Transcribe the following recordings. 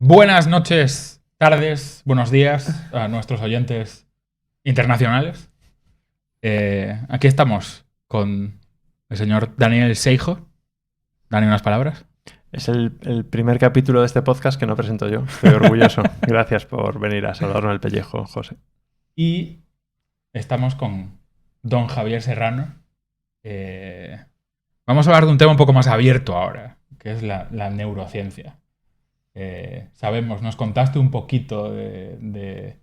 Buenas noches, tardes, buenos días a nuestros oyentes internacionales. Aquí estamos con el señor Daniel Seijo. Dani, unas palabras. Es el primer capítulo de este podcast que no presento yo. Estoy orgulloso. Gracias por venir a salvarnos el pellejo, José. Y estamos con don Javier Serrano. Vamos a hablar de un tema un poco más abierto ahora, que es la neurociencia. Sabemos, nos contaste un poquito de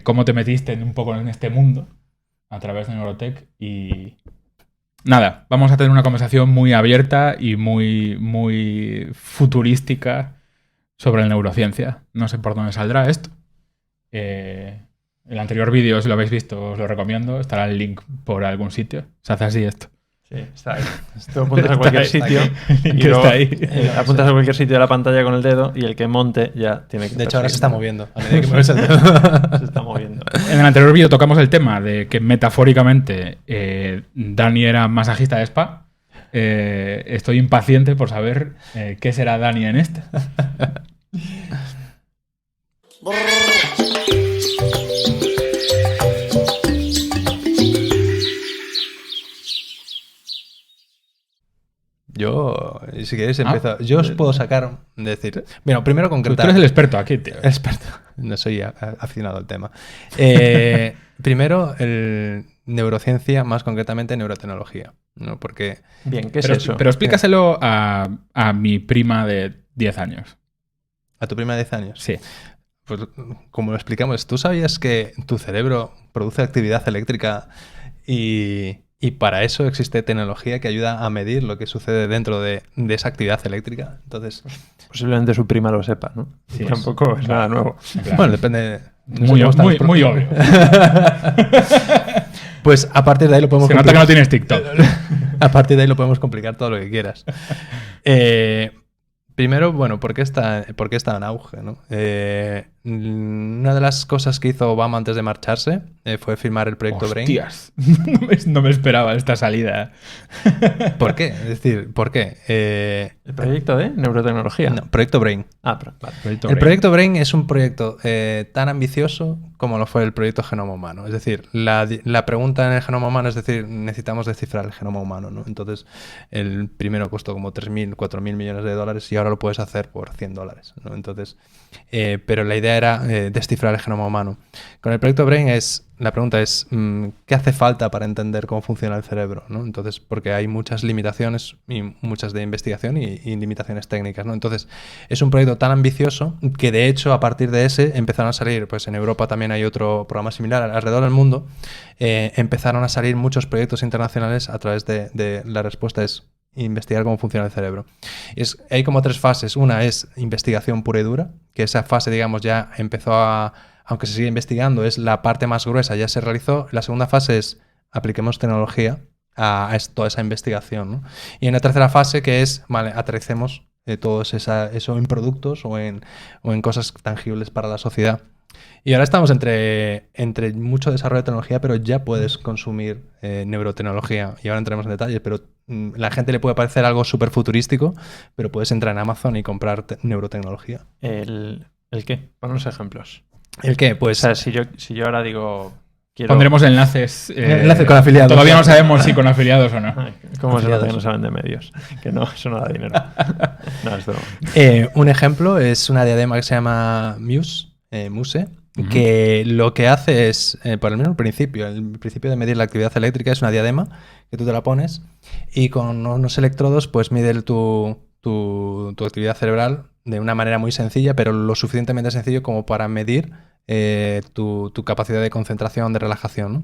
cómo te metiste un poco en este mundo a través de Neurotech y nada, vamos a tener una conversación muy abierta y muy futurística sobre la neurociencia. No sé por dónde saldrá esto. El anterior vídeo, si lo habéis visto, os lo recomiendo. Estará el link por algún sitio. Se hace así esto. Sí, está ahí. Tú apuntas a cualquier sitio y luego, está ahí. Apuntas a cualquier sitio de la pantalla con el dedo y el que monte ya tiene que... De hecho, ahora se está moviendo. A medida que mueves el dedo. Se está moviendo. En el anterior vídeo tocamos el tema de que metafóricamente Dani era masajista de spa. Estoy impaciente por saber qué será Dani en este. Yo, si queréis, empiezo. Yo os puedo sacar, decir... Bueno, primero Tú concretar... eres el experto aquí, tío. Experto. No soy aficionado al tema. Primero, neurociencia, más concretamente neurotecnología, ¿no? Porque... Bien, ¿qué es Pero, eso? pero explícaselo a mi prima de 10 años. ¿A tu prima de 10 años? Sí. Pues como lo explicamos, ¿tú sabías que tu cerebro produce actividad eléctrica y para eso existe tecnología que ayuda a medir lo que sucede dentro de esa actividad eléctrica? Entonces, Posiblemente su prima lo sepa, ¿no? Sí, Tampoco es nada nuevo. bueno, depende... no sé Muy cómo están los muy obvio. Pues a partir de ahí lo podemos Se nota que no tienes TikTok. A partir de ahí lo podemos complicar todo lo que quieras. Primero, bueno, ¿por qué está en auge, ¿no? Una de las cosas que hizo Obama antes de marcharse fue firmar el proyecto Brain. Hostias. No me esperaba esta salida. ¿Por qué? Es decir, ¿por qué? ¿El proyecto de neurotecnología? No, proyecto Brain. Ah, pero vale. El proyecto Brain es un proyecto tan ambicioso como lo fue el proyecto Genoma Humano. Es decir, la pregunta en el genoma humano es decir, necesitamos descifrar el genoma humano, ¿no? Entonces, el primero costó como 3.000, 4.000 millones de dólares y ahora lo puedes hacer por $100, ¿no? Entonces, pero la idea era descifrar el genoma humano. Con el proyecto Brain la pregunta es, ¿qué hace falta para entender cómo funciona el cerebro, ¿no? Entonces, porque hay muchas limitaciones, y muchas de investigación y limitaciones técnicas, ¿no? Entonces, es un proyecto tan ambicioso que, de hecho, a partir de ese empezaron a salir, pues en Europa también hay otro programa similar, alrededor del mundo, empezaron a salir muchos proyectos internacionales a través de la respuesta es investigar cómo funciona el cerebro. Hay como tres fases. Una es investigación pura y dura, que esa fase, digamos, ya empezó aunque se sigue investigando, es la parte más gruesa, ya se realizó. La segunda fase es apliquemos tecnología a toda esa investigación, ¿no? Y en la tercera fase, que es, vale, aterricemos todo eso en productos o en cosas tangibles para la sociedad. Y ahora estamos entre mucho desarrollo de tecnología, pero ya puedes consumir neurotecnología. Y ahora entraremos en detalles, pero la gente le puede parecer algo súper futurístico, pero puedes entrar en Amazon y comprar neurotecnología. ¿El qué? Pon unos ejemplos. ¿El qué? Pues... O sea, si yo ahora digo... Pondremos enlaces. Enlace con afiliados. Todavía no sabemos si con afiliados o no. ¿Cómo se nota que no saben de medios? Que no, eso no da dinero. No, es broma. Un ejemplo es una diadema que se llama Muse, que lo que hace es, por el mismo principio, el principio de medir la actividad eléctrica es una diadema que tú te la pones y con unos electrodos pues mide tu actividad cerebral de una manera muy sencilla, pero lo suficientemente sencillo como para medir tu capacidad de concentración, de relajación, ¿no?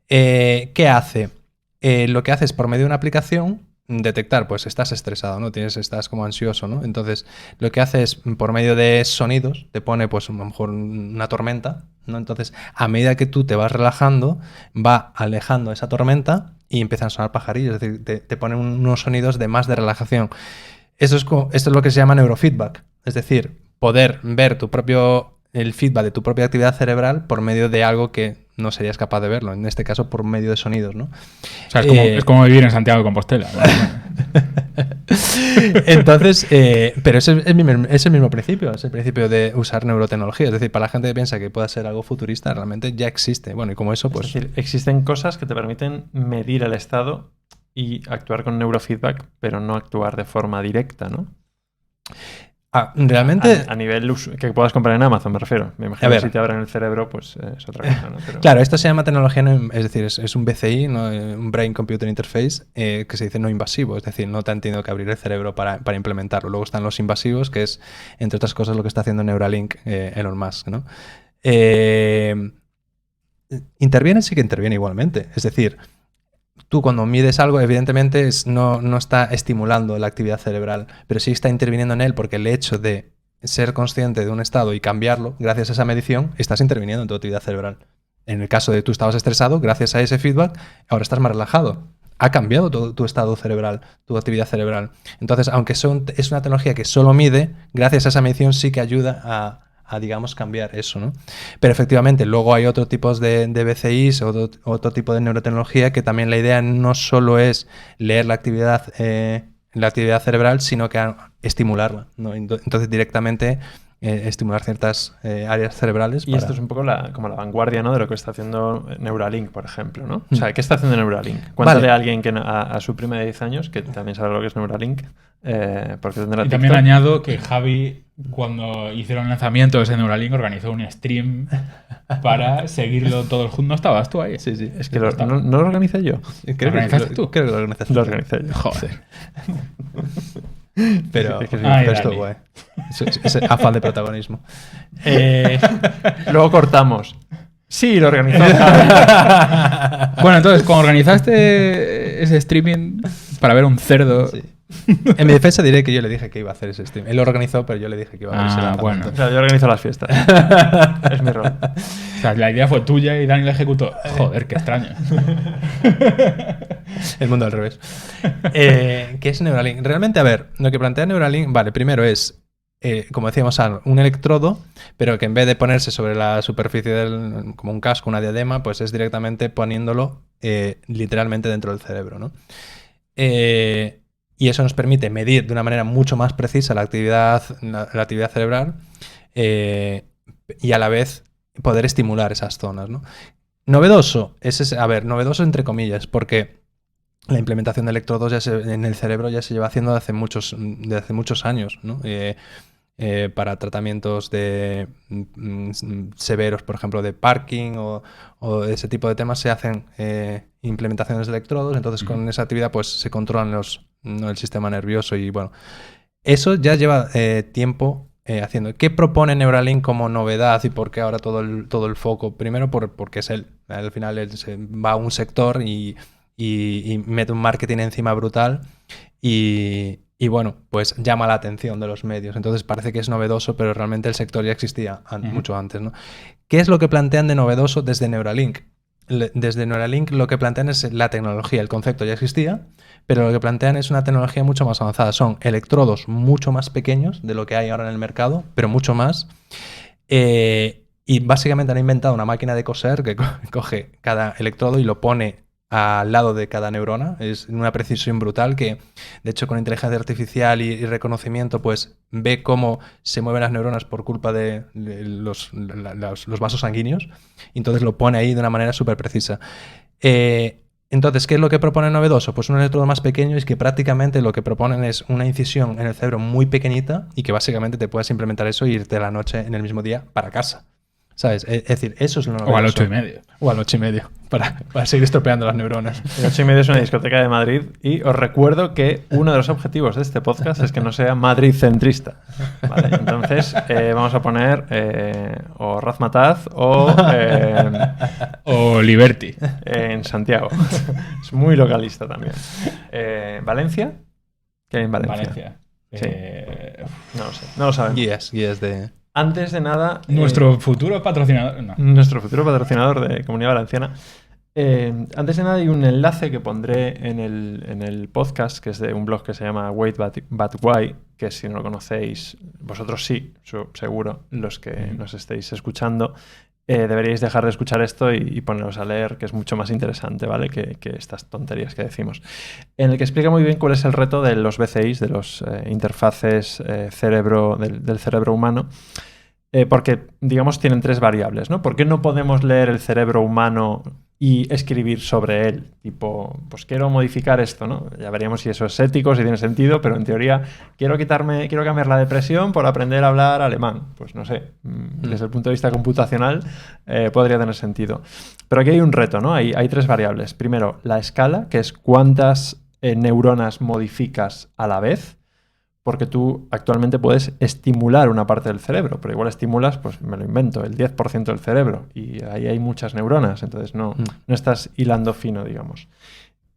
¿Qué hace? Lo que hace es, por medio de una aplicación, detectar, pues estás estresado, ¿no? Estás como ansioso, ¿no? Entonces, lo que hace es, por medio de sonidos, te pone, pues, a lo mejor una tormenta, ¿no? Entonces, a medida que tú te vas relajando, va alejando esa tormenta y empiezan a sonar pajarillos, es decir, te pone unos sonidos de más de relajación. Esto es lo que se llama neurofeedback, es decir, poder ver el feedback de tu propia actividad cerebral por medio de algo que no serías capaz de verlo, en este caso por medio de sonidos, ¿no? O sea, es como vivir en Santiago de Compostela. Entonces, pero es el mismo principio, es el principio de usar neurotecnología. Es decir, para la gente que piensa que pueda ser algo futurista, realmente ya existe. Bueno, y como eso, pues... Es decir, existen cosas que te permiten medir el estado y actuar con neurofeedback, pero no actuar de forma directa, ¿no? Realmente... A nivel que puedas comprar en Amazon, me refiero. Me imagino que si te abren el cerebro, pues es otra cosa, ¿no? Pero... Claro, esto se llama tecnología, es decir, es un BCI, ¿no? Un Brain Computer Interface, que se dice no invasivo, es decir, no te han tenido que abrir el cerebro para implementarlo. Luego están los invasivos, que es, entre otras cosas, lo que está haciendo Neuralink Elon Musk, ¿no? Interviene, sí que interviene igualmente. Es decir, tú cuando mides algo, evidentemente no está estimulando la actividad cerebral, pero sí está interviniendo en él, porque el hecho de ser consciente de un estado y cambiarlo, gracias a esa medición, estás interviniendo en tu actividad cerebral. En el caso de tú estabas estresado, gracias a ese feedback, ahora estás más relajado. Ha cambiado tu estado cerebral, tu actividad cerebral. Entonces, aunque es una tecnología que solo mide, gracias a esa medición sí que ayuda a digamos, cambiar eso, ¿no? Pero efectivamente, luego hay otros tipos de BCIs, otro tipo de neurotecnología, que también la idea no solo es leer la actividad cerebral, sino que estimularla, ¿no? Entonces, directamente estimular ciertas áreas cerebrales. Y esto es un poco como la vanguardia, ¿no? De lo que está haciendo Neuralink, por ejemplo, ¿no? O sea, ¿qué está haciendo Neuralink? Cuéntale a alguien a su prima de 10 años, que también sabe lo que es Neuralink, porque tendrá Y también añado que Javi, cuando hicieron el lanzamiento de ese Neuralink, organizó un stream para seguirlo todos juntos. ¿No estabas tú ahí? Sí. Es que no lo organicé yo. ¿Lo organizaste tú? Creo que lo organizaste. Lo organicé yo. Joder. Pero es que esto, guay. Es afán de protagonismo. Luego cortamos. Sí, lo organizó. Bueno, entonces, cuando organizaste ese streaming para ver un cerdo... Sí. En mi defensa diré que yo le dije que iba a hacer ese stream. Él lo organizó, pero yo le dije que iba a hacer ese lanzamiento. Bueno. O sea, yo organizo las fiestas. Es mi rol. O sea, la idea fue tuya y Dani la ejecutó. Joder, qué extraño. El mundo al revés. ¿Qué es Neuralink? Realmente, a ver, lo que plantea Neuralink, vale, primero es, como decíamos, un electrodo, pero que en vez de ponerse sobre la superficie como un casco, una diadema, pues es directamente poniéndolo literalmente dentro del cerebro, ¿no? Y eso nos permite medir de una manera mucho más precisa la actividad cerebral y a la vez poder estimular esas zonas, ¿no? Novedoso, novedoso entre comillas, porque la implementación de electrodos en el cerebro ya se lleva haciendo desde hace muchos años, ¿no? Para tratamientos severos, por ejemplo, de parking o ese tipo de temas se hacen implementaciones de electrodos, entonces con esa actividad pues se controlan el sistema nervioso y bueno, eso ya lleva tiempo haciendo. ¿Qué propone Neuralink como novedad y por qué ahora todo el foco? Primero porque es él, al final él va a un sector y mete un marketing encima brutal y bueno, pues llama la atención de los medios. Entonces parece que es novedoso, pero realmente el sector ya existía mucho antes, ¿no? ¿Qué es lo que plantean de novedoso desde Neuralink? Desde Neuralink lo que plantean es la tecnología, el concepto ya existía, pero lo que plantean es una tecnología mucho más avanzada. Son electrodos mucho más pequeños de lo que hay ahora en el mercado, pero mucho más. Y básicamente han inventado una máquina de coser que coge cada electrodo y lo pone al lado de cada neurona. Es una precisión brutal que, de hecho, con inteligencia artificial y reconocimiento, pues ve cómo se mueven las neuronas por culpa de los vasos sanguíneos. Y entonces lo pone ahí de una manera súper precisa. Entonces, ¿qué es lo que propone novedoso? Pues un electrodo más pequeño, es que prácticamente lo que proponen es una incisión en el cerebro muy pequeñita y que básicamente te puedes implementar eso e irte a la noche en el mismo día para casa. ¿Sabes? Es decir, eso es lo novedoso. O al 8:30. O al 8:30, para seguir estropeando las neuronas. El 8:30 es una discoteca de Madrid y os recuerdo que uno de los objetivos de este podcast es que no sea Madrid-centrista. ¿Vale? Entonces, vamos a poner o Razmataz o Liberty. En Santiago. Es muy localista también. ¿Valencia? ¿Qué hay en Valencia? Sí. No lo sé, no lo sabemos. Guías de... Antes de nada... Nuestro futuro patrocinador... No. Nuestro futuro patrocinador de Comunidad Valenciana. Antes de nada hay un enlace que pondré en el podcast, que es de un blog que se llama Wait But Why, que si no lo conocéis, vosotros sí, seguro, los que nos estéis escuchando. deberíais dejar de escuchar esto y poneros a leer, que es mucho más interesante, ¿vale? Que estas tonterías que decimos. En el que explica muy bien cuál es el reto de los BCIs, de los interfaces del cerebro humano, porque, digamos, tienen 3 variables, ¿no? ¿Por qué no podemos leer el cerebro humano y escribir sobre él? Tipo, pues quiero modificar esto, ¿no? Ya veríamos si eso es ético, si tiene sentido, pero en teoría quiero cambiar la depresión por aprender a hablar alemán. Pues no sé, desde el punto de vista computacional podría tener sentido. Pero aquí hay un reto, ¿no? Hay 3 variables. Primero, la escala, que es cuántas neuronas modificas a la vez. Porque tú actualmente puedes estimular una parte del cerebro, pero igual estimulas, pues me lo invento, el 10% del cerebro. Y ahí hay muchas neuronas, entonces no estás hilando fino, digamos.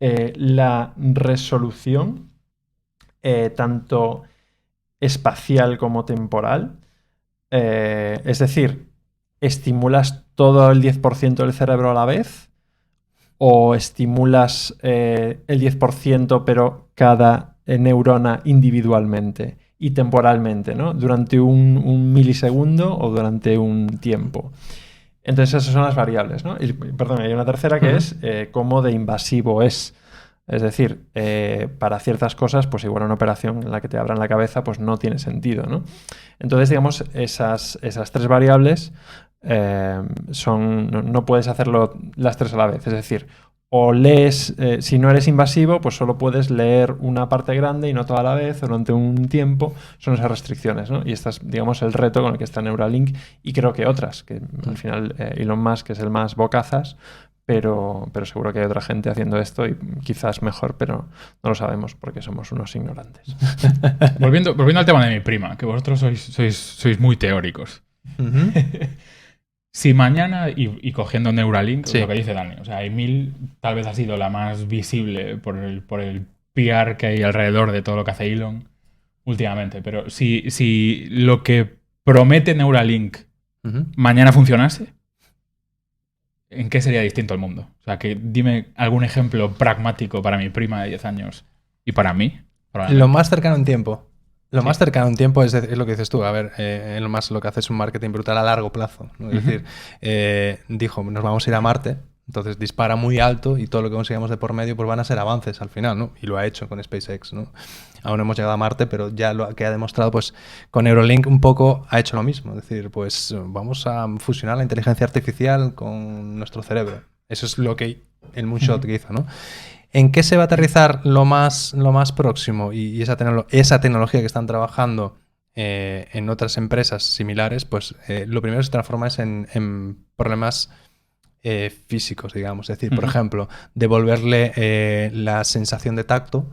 La resolución, tanto espacial como temporal, es decir, ¿estimulas todo el 10% del cerebro a la vez? ¿O estimulas el 10% pero cada neurona individualmente y temporalmente, ¿no? Durante un milisegundo o durante un tiempo? Entonces esas son las variables, ¿no? Perdón, hay una tercera que es cómo de invasivo es. Es decir, para ciertas cosas, pues igual una operación en la que te abran la cabeza, pues no tiene sentido, ¿no? Entonces, digamos, esas 3 variables no puedes hacerlo las 3 a la vez. Es decir, o lees, si no eres invasivo, pues solo puedes leer una parte grande y no toda a la vez durante un tiempo. Son esas restricciones, ¿no? Y este es, digamos, el reto con el que está Neuralink y creo que otras, que al final Elon Musk es el más bocazas, pero seguro que hay otra gente haciendo esto y quizás mejor, pero no lo sabemos porque somos unos ignorantes. Volviendo al tema de mi prima, que vosotros sois muy teóricos. Si mañana, y cogiendo Neuralink, lo que dice Dani, o sea, Emil tal vez ha sido la más visible por el PR que hay alrededor de todo lo que hace Elon últimamente, pero si lo que promete Neuralink mañana funcionase, ¿en qué sería distinto el mundo? O sea, que dime algún ejemplo pragmático para mi prima de 10 años y para mí. Lo más cercano en tiempo. Lo más cercano en tiempo es lo que dices tú. A ver, Elon Musk lo que hace es un marketing brutal a largo plazo, ¿no? Es decir, dijo, nos vamos a ir a Marte, entonces dispara muy alto y todo lo que consigamos de por medio pues van a ser avances al final, ¿no? Y lo ha hecho con SpaceX, ¿no? Aún no hemos llegado a Marte, pero ya lo que ha demostrado pues con Neuralink un poco ha hecho lo mismo. Es decir, pues vamos a fusionar la inteligencia artificial con nuestro cerebro. Eso es lo que el moonshot que hizo, ¿no? ¿En qué se va a aterrizar lo más próximo? Y esa tecnología que están trabajando en otras empresas similares, pues lo primero que se transforma es en problemas físicos, digamos. Es decir, por ejemplo, devolverle la sensación de tacto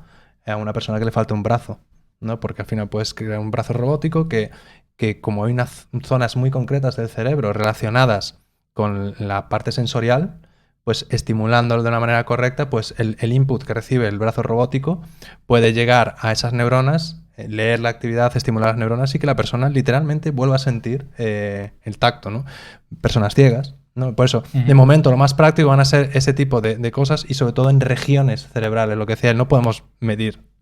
a una persona que le falta un brazo, ¿no? Porque al final puedes crear un brazo robótico que como hay unas zonas muy concretas del cerebro relacionadas con la parte sensorial, pues estimulándolo de una manera correcta, pues el input que recibe el brazo robótico puede llegar a esas neuronas, leer la actividad, estimular las neuronas y que la persona literalmente vuelva a sentir el tacto, ¿no? Personas ciegas, ¿no? Por eso, de momento, lo más práctico van a ser ese tipo de cosas y sobre todo en regiones cerebrales. Lo que decía él, no podemos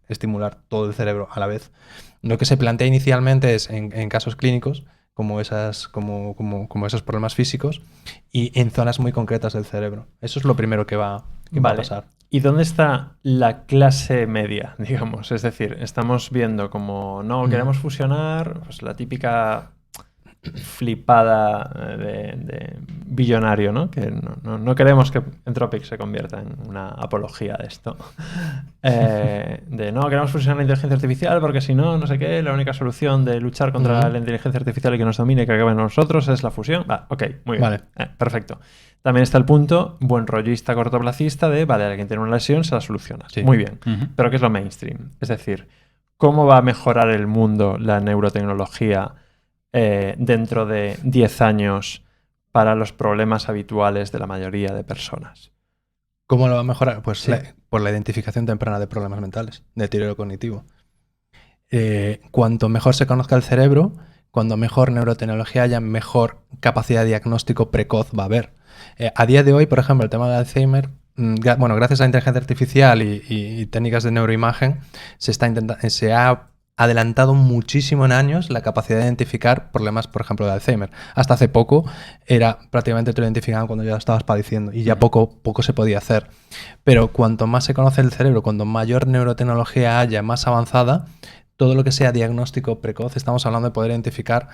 estimular todo el cerebro a la vez. Lo que se plantea inicialmente es, en casos clínicos, como esos problemas físicos y en zonas muy concretas del cerebro. Eso es lo primero que va a pasar. ¿Y dónde está la clase media, digamos? Es decir, estamos viendo como, no, queremos fusionar, pues la típica flipada de billonario, ¿no? Que no queremos que Entropic se convierta en una apología de esto. No, queremos fusionar la inteligencia artificial porque si no, no sé qué, la única solución de luchar contra la inteligencia artificial y que nos domine y que acabe en nosotros es la fusión. Ok, muy bien. Vale. Perfecto. También está el punto buen rollista, cortoplacista de, vale, alguien tiene una lesión, se la soluciona. Sí. Muy bien. Pero ¿qué es lo mainstream? Es decir, ¿cómo va a mejorar el mundo la neurotecnología dentro de 10 años para los problemas habituales de la mayoría de personas? ¿Cómo lo va a mejorar? Pues por la identificación temprana de problemas mentales, de deterioro cognitivo. Cuanto mejor se conozca el cerebro, cuando mejor neurotecnología haya, mejor capacidad de diagnóstico precoz va a haber. A día de hoy, por ejemplo, el tema de Alzheimer, gracias a la inteligencia artificial y técnicas de neuroimagen, se ha adelantado muchísimo en años la capacidad de identificar problemas, por ejemplo, de Alzheimer. Hasta hace poco era prácticamente te lo identificaban cuando ya lo estabas padeciendo y ya poco se podía hacer. Pero cuanto más se conoce el cerebro, cuanto mayor neurotecnología haya, más avanzada, todo lo que sea diagnóstico precoz, estamos hablando de poder identificar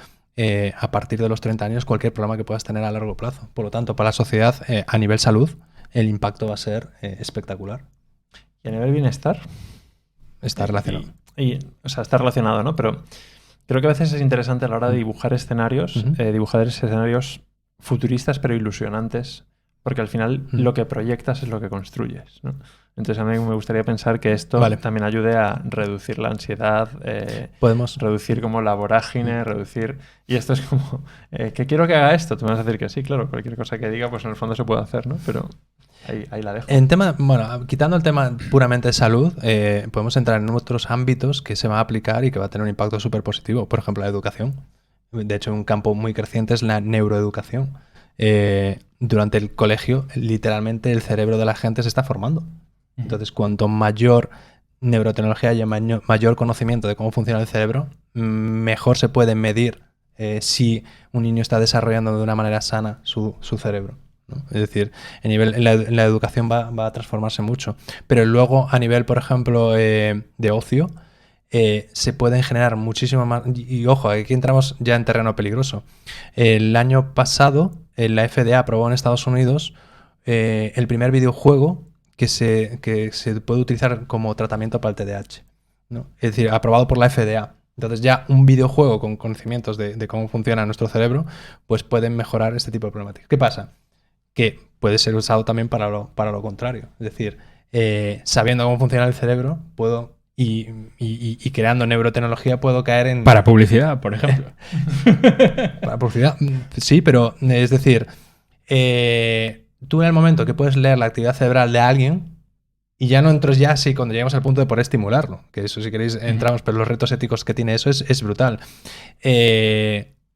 a partir de los 30 años cualquier problema que puedas tener a largo plazo. Por lo tanto, para la sociedad, a nivel salud, el impacto va a ser espectacular. ¿Y a nivel bienestar? Está relacionado. O sea, está relacionado, ¿no? Pero creo que a veces es interesante a la hora de dibujar escenarios, dibujar escenarios futuristas pero ilusionantes, porque al final lo que proyectas es lo que construyes, ¿no? Entonces a mí me gustaría pensar que esto también ayude a reducir la ansiedad, podemos reducir como la vorágine, reducir... Y esto es como, ¿que quiero que haga esto? Tú me vas a decir que sí, claro, cualquier cosa que diga, pues en el fondo se puede hacer, ¿no? Pero... Ahí la dejo. En tema, bueno, quitando el tema puramente de salud, podemos entrar en otros ámbitos que se van a aplicar y que va a tener un impacto súper positivo. Por ejemplo, la educación. De hecho, un campo muy creciente es la neuroeducación. Durante el colegio, literalmente el cerebro de la gente se está formando. Entonces, cuanto mayor neurotecnología haya, mayor conocimiento de cómo funciona el cerebro, mejor se puede medir si un niño está desarrollando de una manera sana su cerebro, ¿no? Es decir, en la educación va a transformarse mucho. Pero luego, a nivel, por ejemplo, de ocio, se pueden generar muchísimo más... Y ojo, aquí entramos ya en terreno peligroso. El año pasado, la FDA aprobó en Estados Unidos el primer videojuego que se puede utilizar como tratamiento para el TDAH, ¿no? Es decir, aprobado por la FDA. Entonces ya un videojuego con conocimientos de cómo funciona nuestro cerebro, pues pueden mejorar este tipo de problemáticas. ¿Qué pasa? Que puede ser usado también para lo contrario. Es decir, sabiendo cómo funciona el cerebro, puedo... Y creando neurotecnología puedo caer en... Para publicidad, por ejemplo. Para publicidad, sí, pero es decir, tú en el momento que puedes leer la actividad cerebral de alguien, y ya no entras ya así cuando llegamos al punto de poder estimularlo, que eso si queréis entramos, pero los retos éticos que tiene eso es brutal.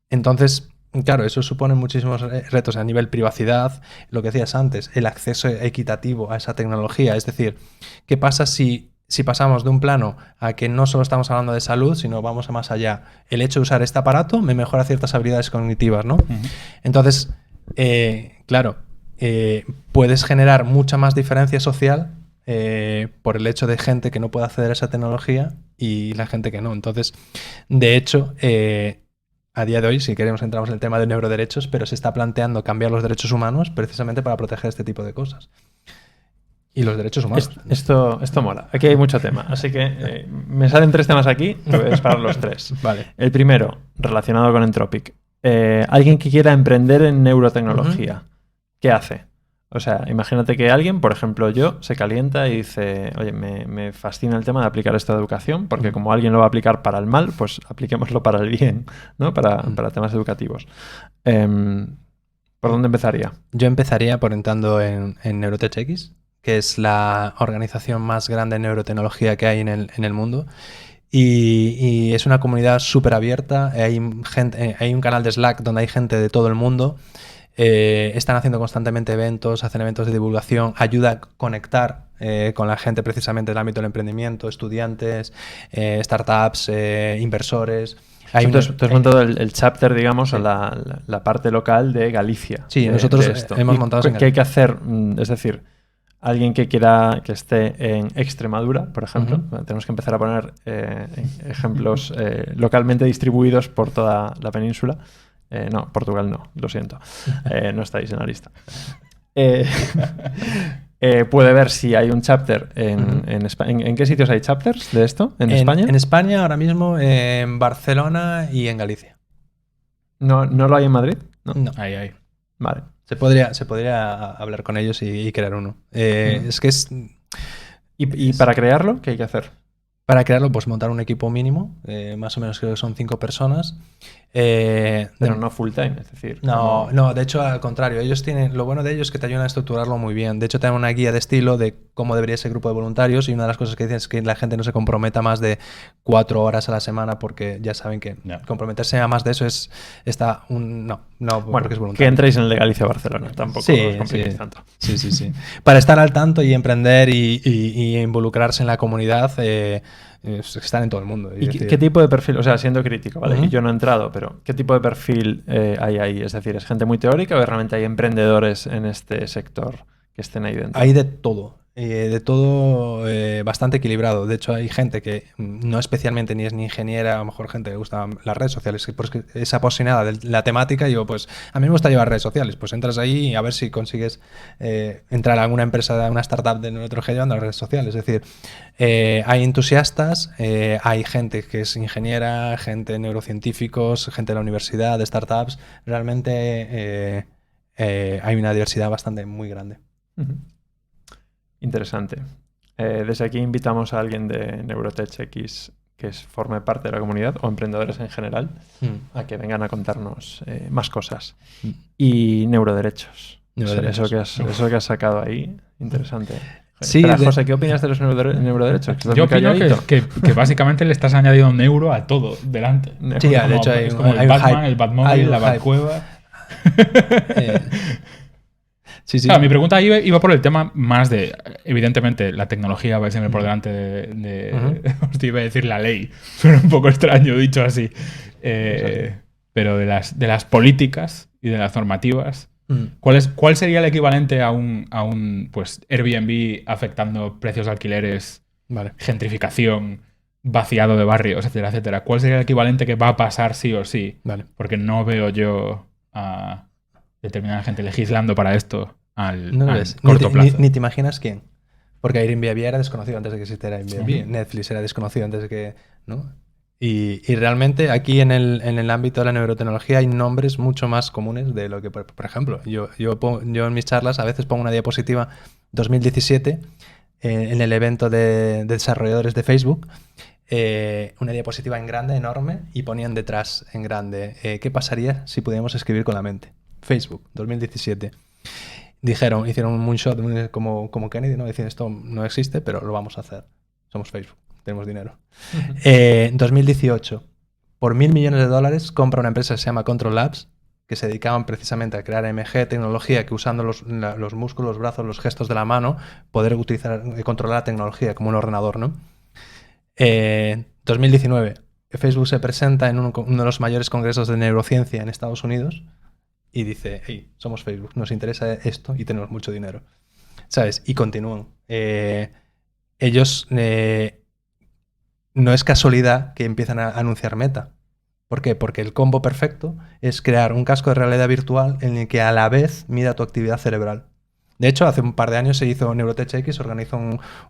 Entonces, claro, eso supone muchísimos retos a nivel privacidad, lo que decías antes, el acceso equitativo a esa tecnología. Es decir, ¿qué pasa si pasamos de un plano a que no solo estamos hablando de salud, sino vamos a más allá? El hecho de usar este aparato me mejora ciertas habilidades cognitivas, ¿no? Entonces, claro, puedes generar mucha más diferencia social por el hecho de gente que no puede acceder a esa tecnología y la gente que no. Entonces, de hecho, a día de hoy, si queremos, entramos en el tema de neuroderechos, pero se está planteando cambiar los derechos humanos precisamente para proteger este tipo de cosas. Y los derechos humanos. Esto mola. Aquí hay mucho tema. Así que me salen 3 temas aquí. Te voy a disparar los 3. Vale. El primero, relacionado con Entropic. Alguien que quiera emprender en neurotecnología, ¿qué hace? O sea, imagínate que alguien, por ejemplo yo, se calienta y dice, oye, me fascina el tema de aplicar esto de educación, porque como alguien lo va a aplicar para el mal, pues apliquémoslo para el bien, ¿no? Para temas educativos. ¿Por dónde empezaría? Yo empezaría por entrando en NeurotechX, que es la organización más grande de neurotecnología que hay en el mundo. Y es una comunidad súper abierta. Hay un canal de Slack donde hay gente de todo el mundo. Están haciendo constantemente eventos, hacen eventos de divulgación, ayuda a conectar con la gente precisamente del ámbito del emprendimiento, estudiantes, startups, inversores. Tú has montado el chapter, digamos, sí, o la parte local de Galicia. Sí, nosotros hemos montado en Galicia. ¿Qué hay que hacer? Es decir, alguien que esté en Extremadura, por ejemplo, tenemos que empezar a poner ejemplos localmente distribuidos por toda la península. No, Portugal no, lo siento. No estáis en la lista. Puede ver si hay un chapter en España. ¿En qué sitios hay chapters de esto? ¿En España? En España ahora mismo, en Barcelona y en Galicia. ¿No lo hay en Madrid? No. Ahí. Vale. Se podría hablar con ellos y crear uno. Es que es... ¿Y para crearlo qué hay que hacer? Para crearlo, pues montar un equipo mínimo, más o menos creo que son 5 personas. Pero no full time, es decir. No, de hecho al contrario, lo bueno de ellos es que te ayudan a estructurarlo muy bien. De hecho te dan una guía de estilo de cómo debería ser el grupo de voluntarios, y una de las cosas que dicen es que la gente no se comprometa más de 4 horas a la semana, porque ya saben que comprometerse a más de eso no, bueno, porque es voluntario. Que entréis en el de Galicia Barcelona, tampoco os compliquéis tanto. Sí. Para estar al tanto y emprender y involucrarse en la comunidad, están en todo el mundo. ¿Y qué tipo de perfil? O sea, siendo crítico, ¿vale? Y yo no he entrado, pero ¿qué tipo de perfil hay ahí? Es decir, ¿es gente muy teórica o realmente hay emprendedores en este sector que estén ahí dentro? Hay de todo. Bastante equilibrado. De hecho, hay gente que no especialmente ni es ni ingeniera, a lo mejor gente que le gustan las redes sociales, que porque es apasionada de la temática. Y yo, pues, a mí me gusta llevar redes sociales. Pues entras ahí y a ver si consigues entrar a alguna empresa, a una startup de neurotecnología llevando las redes sociales. Es decir, hay entusiastas, hay gente que es ingeniera, gente neurocientíficos, gente de la universidad, de startups. Realmente hay una diversidad bastante muy grande. Interesante. Desde aquí invitamos a alguien de Neurotech X que forme parte de la comunidad o emprendedores en general a que vengan a contarnos más cosas. Y neuroderechos. Eso que has sacado ahí, interesante. Sí, espera, José, ¿qué opinas de los neuroderechos? Yo opino que básicamente le estás añadiendo un neuro a todo delante. Sí, de hecho hay el Batman, el Batmóvil, la Batcueva. Sí. Claro, mi pregunta iba por el tema más de, evidentemente, la tecnología va siempre por delante de hostia, iba a decir la ley, suena un poco extraño dicho así, pero de las políticas y de las normativas, ¿cuál sería el equivalente a un pues, Airbnb afectando precios de alquileres, gentrificación, vaciado de barrios, etcétera, etcétera? ¿Cuál sería el equivalente que va a pasar sí o sí? Porque no veo yo a determinada gente legislando para esto al corto plazo. Ni te imaginas quién. Porque Airbnb era desconocido antes de que existiera Airbnb. Netflix era desconocido antes de que... ¿no? Y realmente aquí en el ámbito de la neurotecnología hay nombres mucho más comunes de lo que... Por ejemplo, yo en mis charlas a veces pongo una diapositiva 2017 en el evento de desarrolladores de Facebook, una diapositiva en grande, enorme, y ponían detrás en grande ¿qué pasaría si pudiéramos escribir con la mente? Facebook, 2017. Hicieron un moonshot como Kennedy, ¿no? Dicen, esto no existe, pero lo vamos a hacer. Somos Facebook, tenemos dinero. 2018, por $1.000 millones compra una empresa que se llama Control Labs, que se dedicaban precisamente a crear MG, tecnología que usando los músculos, los brazos, los gestos de la mano, poder controlar la tecnología como un ordenador, ¿no? 2019, Facebook se presenta en uno de los mayores congresos de neurociencia en Estados Unidos y dice, hey, somos Facebook, nos interesa esto y tenemos mucho dinero, ¿sabes? Y continúan. Ellos, no es casualidad que empiezan a anunciar Meta. ¿Por qué? Porque el combo perfecto es crear un casco de realidad virtual en el que a la vez mida tu actividad cerebral. De hecho, hace un par de años se hizo Neurotech X, organizó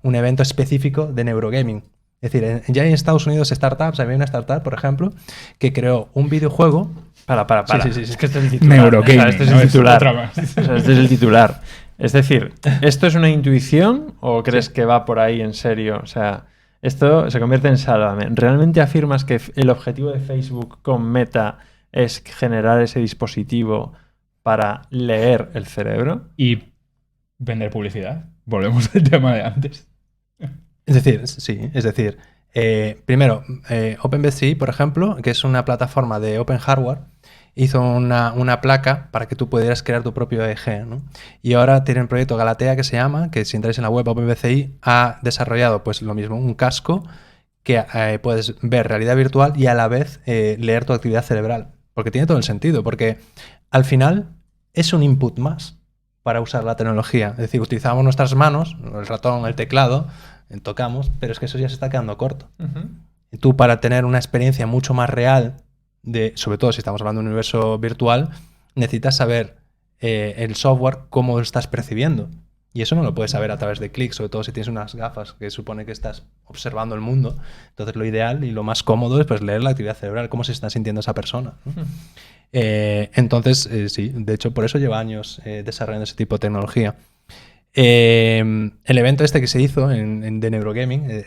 un evento específico de neurogaming. Es decir, ya en Estados Unidos startups, había una startup, por ejemplo, que creó un videojuego... Para. Sí. Es que este es el titular. Neurogaming, o sea, este es el titular. Este es el titular. Es decir, ¿esto es una intuición o crees que va por ahí en serio? O sea, esto se convierte en sálvame. ¿Realmente afirmas que el objetivo de Facebook con Meta es generar ese dispositivo para leer el cerebro? Y vender publicidad. Volvemos al tema de antes. Es decir, sí. Es decir, primero, OpenBCI, por ejemplo, que es una plataforma de Open Hardware, hizo una placa para que tú pudieras crear tu propio EEG, ¿no? Y ahora tiene un proyecto Galatea que se llama, que si entráis en la web OpenBCI, ha desarrollado pues lo mismo, un casco que puedes ver realidad virtual y a la vez leer tu actividad cerebral. Porque tiene todo el sentido, porque al final es un input más para usar la tecnología. Es decir, utilizamos nuestras manos, el ratón, el teclado, tocamos, pero es que eso ya se está quedando corto. Y tú, para tener una experiencia mucho más real, sobre todo si estamos hablando de un universo virtual, necesitas saber el software cómo lo estás percibiendo. Y eso no lo puedes saber a través de clics, sobre todo si tienes unas gafas que supone que estás observando el mundo. Entonces lo ideal y lo más cómodo es pues, leer la actividad cerebral, cómo se está sintiendo esa persona, ¿no? Entonces, sí, de hecho por eso lleva años desarrollando ese tipo de tecnología. El evento este que se hizo de Neurogaming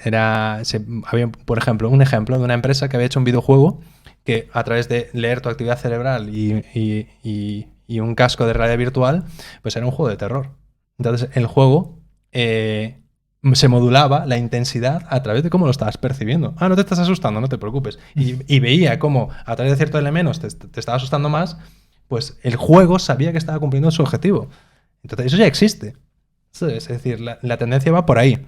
había, por ejemplo, un ejemplo de una empresa que había hecho un videojuego que a través de leer tu actividad cerebral y un casco de realidad virtual, pues era un juego de terror. Entonces el juego se modulaba la intensidad a través de cómo lo estabas percibiendo. Ah, no te estás asustando, no te preocupes. Y veía cómo a través de ciertos elementos te estaba asustando más, pues el juego sabía que estaba cumpliendo su objetivo. Entonces eso ya existe. Es decir, la tendencia va por ahí.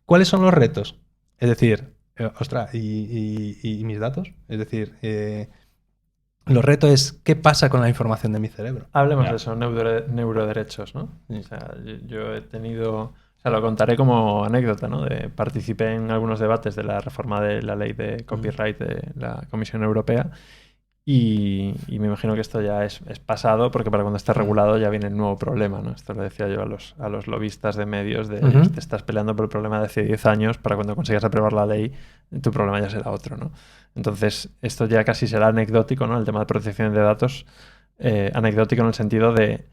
¿Cuáles son los retos? Es decir, ostras, ¿y mis datos? Es decir, lo reto es qué pasa con la información de mi cerebro. Hablemos Ya. de eso, neuroderechos, ¿no? Sí. O sea, yo he tenido... O sea, lo contaré como anécdota, ¿no? Participé en algunos debates de la reforma de la ley de copyright de la Comisión Europea y me imagino que esto ya es pasado porque para cuando esté regulado ya viene el nuevo problema, ¿no? Esto lo decía yo a los lobistas de medios de te estás peleando por el problema de hace 10 años, para cuando consigas aprobar la ley tu problema ya será otro, ¿no? Entonces esto ya casi será anecdótico, ¿no? El tema de protección de datos, anecdótico en el sentido de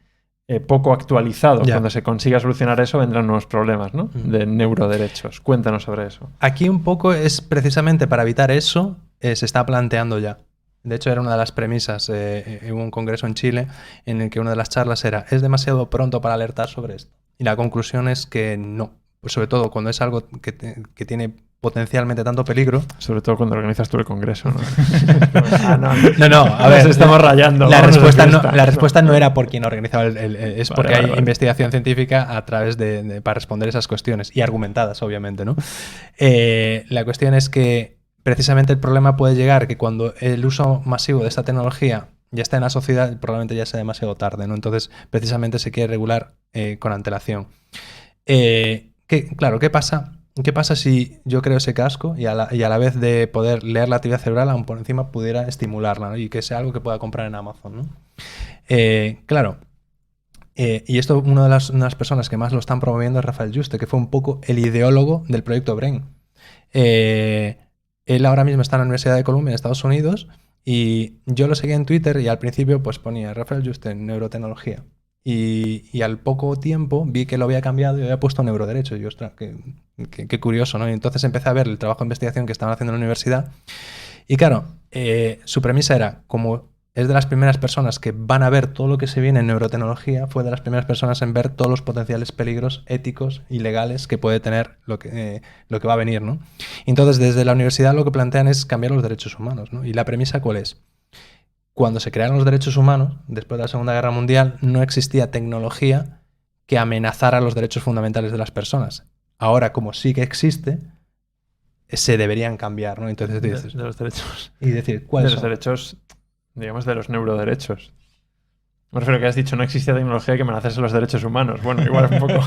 poco actualizado. Ya. Cuando se consiga solucionar eso vendrán nuevos problemas, ¿no? De neuroderechos. Cuéntanos sobre eso. Aquí un poco es precisamente para evitar eso, se está planteando ya. De hecho, era una de las premisas. Hubo un congreso en Chile en el que una de las charlas era ¿es demasiado pronto para alertar sobre esto? Y la conclusión es que no. Pues sobre todo cuando es algo que tiene potencialmente tanto peligro. Sobre todo cuando organizas tú el congreso, ¿no? No, a ver, nos estamos rayando. La vámonos respuesta no era por quien organizaba es porque hay vale. investigación científica a través para responder esas cuestiones y argumentadas, obviamente, ¿no? La cuestión es que precisamente el problema puede llegar que cuando el uso masivo de esta tecnología ya está en la sociedad, probablemente ya sea demasiado tarde, ¿no? Entonces, precisamente se quiere regular con antelación. Claro, ¿qué pasa? ¿Qué pasa si yo creo ese casco y a la vez de poder leer la actividad cerebral, aún por encima pudiera estimularla, ¿no? Y que sea algo que pueda comprar en Amazon, ¿no? Claro. Y esto, una de las personas que más lo están promoviendo es Rafael Juste, que fue un poco el ideólogo del proyecto Brain. Él ahora mismo está en la Universidad de Columbia en Estados Unidos y yo lo seguía en Twitter y al principio pues ponía Rafael Juste en neurotecnología. Y al poco tiempo vi que lo había cambiado y había puesto neuroderecho. Y yo, ostras, qué curioso, ¿no? Y entonces empecé a ver el trabajo de investigación que estaban haciendo en la universidad. Y claro, su premisa era, como es de las primeras personas que van a ver todo lo que se viene en neurotecnología, fue de las primeras personas en ver todos los potenciales peligros éticos y legales que puede tener lo que va a venir, ¿no? Y entonces, desde la universidad lo que plantean es cambiar los derechos humanos, ¿no? Y la premisa, ¿cuál es? Cuando se crearon los derechos humanos, después de la Segunda Guerra Mundial, no existía tecnología que amenazara los derechos fundamentales de las personas. Ahora, como sí que existe, se deberían cambiar, ¿no? Entonces dices, de los derechos. Y decir, ¿cuáles son? De los derechos, digamos, de los neuroderechos. Me refiero a que has dicho, no existía tecnología que amenazase los derechos humanos. Bueno, igual un poco.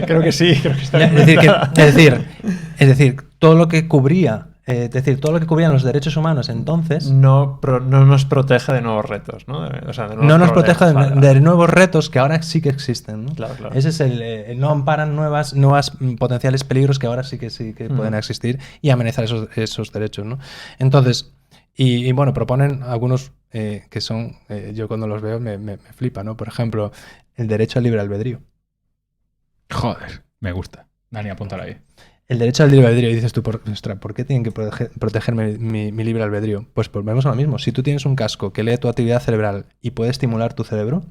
Creo que sí, creo que está bien. Es decir, todo lo que cubría... todo lo que cubrían los derechos humanos entonces... No nos protege de nuevos retos, ¿no? O sea, no nos protege de nuevos retos que ahora sí que existen, ¿no? Claro. Ese es no amparan nuevas potenciales peligros que ahora sí que pueden existir y amenazar esos derechos, ¿no? Entonces, y bueno, proponen algunos que son... yo cuando los veo me flipa, ¿no? Por ejemplo, el derecho al libre albedrío. Joder, me gusta. Dani, apúntalo ahí. El derecho al libre albedrío, y dices tú, ostras, ¿por qué tienen que protegerme mi libre albedrío? Pues volvemos a lo mismo. Si tú tienes un casco que lee tu actividad cerebral y puede estimular tu cerebro,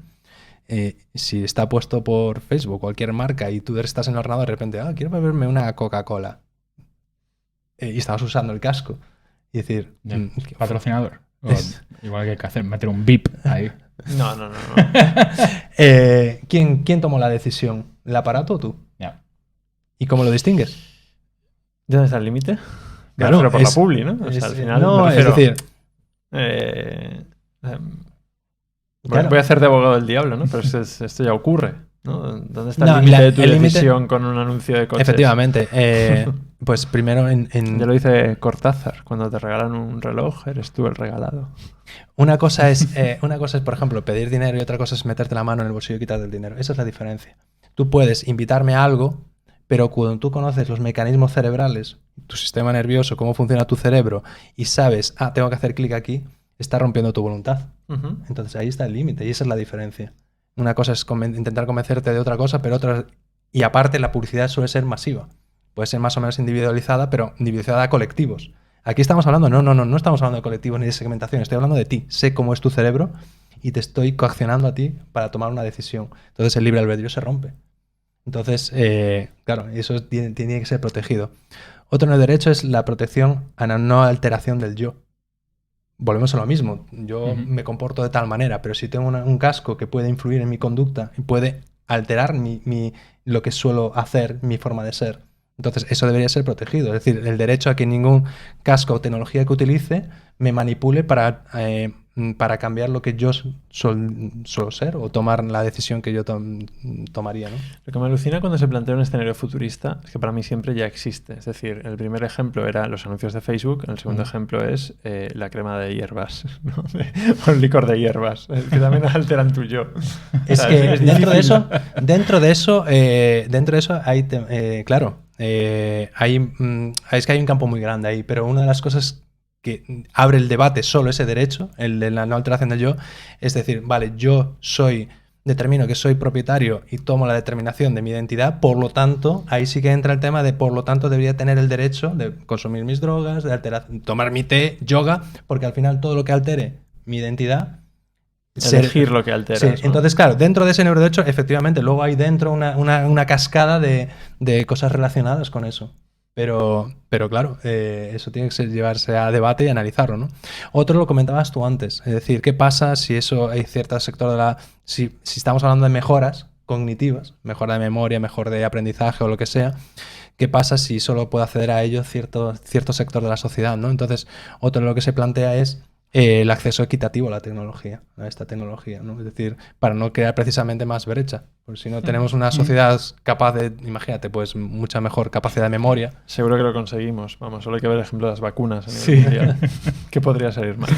si está puesto por Facebook, cualquier marca, y tú estás en el ordenador de repente, quiero beberme una Coca-Cola, y estabas usando el casco, y decir... ¿Patrocinador? Igual que hay que hacer, meter un bip ahí. No. ¿Quién tomó la decisión? ¿El aparato o tú? Ya. ¿Y cómo lo distingues? ¿De dónde está el límite? Claro, pero por la publi, ¿no? O sea, al final no, me refiero, es decir... Claro. Voy a hacer de abogado del diablo, ¿no? Pero esto ya ocurre, ¿no? ¿Dónde está el límite de tu decisión con un anuncio de coches? Efectivamente. Pues primero Ya lo dice Cortázar, cuando te regalan un reloj, eres tú el regalado. Una cosa es, por ejemplo, pedir dinero y otra cosa es meterte la mano en el bolsillo y quitarte el dinero. Esa es la diferencia. Tú puedes invitarme a algo, pero cuando tú conoces los mecanismos cerebrales, tu sistema nervioso, cómo funciona tu cerebro, y sabes, tengo que hacer clic aquí, está rompiendo tu voluntad. Entonces ahí está el límite y esa es la diferencia. Una cosa es intentar convencerte de otra cosa, pero otra... Y aparte la publicidad suele ser masiva. Puede ser más o menos individualizada, pero individualizada a colectivos. Aquí estamos hablando, no estamos hablando de colectivos ni de segmentación, estoy hablando de ti. Sé cómo es tu cerebro y te estoy coaccionando a ti para tomar una decisión. Entonces el libre albedrío se rompe. Entonces, claro, eso tiene que ser protegido. Otro no derecho es la protección a la no alteración del yo. Volvemos a lo mismo. Yo me comporto de tal manera, pero si tengo un casco que puede influir en mi conducta y puede alterar lo que suelo hacer, mi forma de ser, Entonces, eso debería ser protegido. Es decir, el derecho a que ningún casco o tecnología que utilice me manipule para cambiar lo que yo suelo ser o tomar la decisión que yo tomaría, ¿no? Lo que me alucina cuando se plantea un escenario futurista es que para mí siempre ya existe. Es decir, el primer ejemplo era los anuncios de Facebook, el segundo ejemplo es la crema de hierbas, ¿no? O el licor de hierbas, que también alteran tu yo. Es O sea, que es dentro de eso hay, claro, es que hay un campo muy grande ahí, pero una de las cosas que abre el debate solo ese derecho, el de la no alteración del yo, es decir, vale, determino que soy propietario y tomo la determinación de mi identidad, por lo tanto, ahí sí que entra el tema de, por lo tanto, debería tener el derecho de consumir mis drogas, de tomar mi té, yoga, porque al final todo lo que altere mi identidad... Elegir lo que alteras, Sí, ¿no? entonces, claro, dentro de ese neuroderecho, efectivamente, luego hay dentro una cascada de cosas relacionadas con eso. Pero claro, eso tiene que llevarse a debate y analizarlo, ¿no? Otro lo comentabas tú antes, es decir, ¿qué pasa si eso hay cierto sector de la... Si estamos hablando de mejoras cognitivas, mejora de memoria, mejor de aprendizaje o lo que sea, ¿qué pasa si solo puede acceder a ello cierto sector de la sociedad, ¿no? Entonces, otro lo que se plantea es el acceso equitativo a la tecnología, a esta tecnología, ¿no? Es decir, para no crear precisamente más brecha. Porque si no tenemos una sociedad capaz de, imagínate, pues mucha mejor capacidad de memoria. Seguro que lo conseguimos. Vamos, solo hay que ver el ejemplo de las vacunas a nivel mundial. ¿Qué podría salir mal?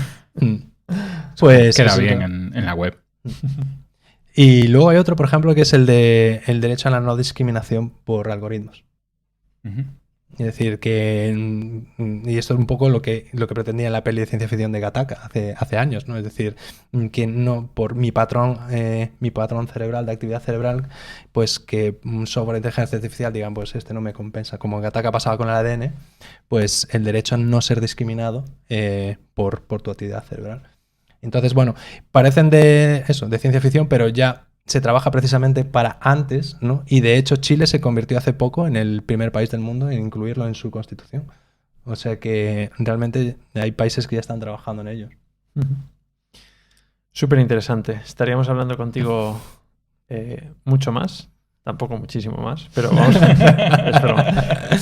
Pues queda bien en la web. Y luego hay otro, por ejemplo, que es el derecho a la no discriminación por algoritmos. Es decir, y esto es un poco lo que pretendía la peli de ciencia ficción de Gattaca hace años, ¿no? Es decir, que no por mi patrón cerebral, de actividad cerebral, pues que sobre inteligencia artificial digan, pues este no me compensa. Como Gattaca pasaba con el ADN, pues el derecho a no ser discriminado por tu actividad cerebral. Entonces, bueno, parecen de ciencia ficción, pero ya se trabaja precisamente para antes, ¿no? Y de hecho Chile se convirtió hace poco en el primer país del mundo en incluirlo en su constitución. O sea que realmente hay países que ya están trabajando en ello. Súper interesante. Estaríamos hablando contigo mucho más. Tampoco muchísimo más, pero vamos. Es broma.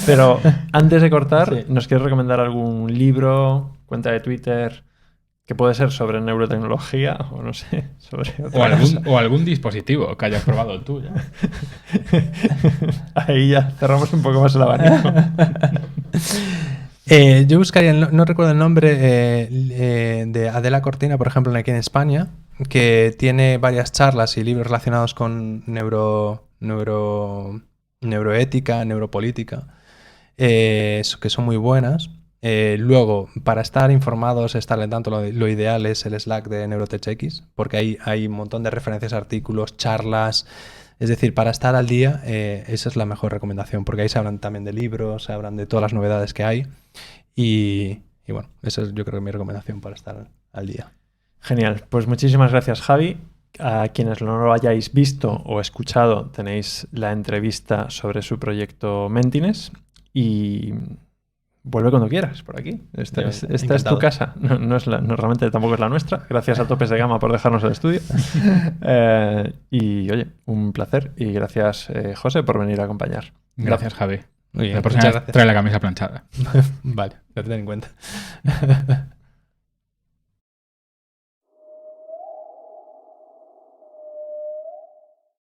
Pero antes de cortar, Sí. ¿nos quieres recomendar algún libro, cuenta de Twitter, que puede ser sobre neurotecnología o no sé, sobre otra cosa? O algún dispositivo que hayas probado tú ya? Ahí ya cerramos un poco más el abanico. Yo buscaría, no recuerdo el nombre, de Adela Cortina, por ejemplo, aquí en España, que tiene varias charlas y libros relacionados con neuroética, neuropolítica, que son muy buenas. Luego, para estar informados, estar al tanto, lo ideal es el Slack de NeurotechX, porque hay un montón de referencias, artículos, charlas. Es decir, para estar al día, esa es la mejor recomendación, porque ahí se hablan también de libros, se hablan de todas las novedades que hay. Y bueno, esa es yo creo que mi recomendación para estar al día. Genial. Pues muchísimas gracias, Javi. A quienes no lo hayáis visto o escuchado, tenéis la entrevista sobre su proyecto Mentines y vuelve cuando quieras por aquí. Esta es tu casa. No realmente tampoco es la nuestra. Gracias a Topes de Gama por dejarnos el estudio. Y oye, un placer. Y gracias, José, por venir a acompañar. Gracias, Javi. Muy bien, La próxima vez trae la camisa planchada. Vale, lo tendré en cuenta.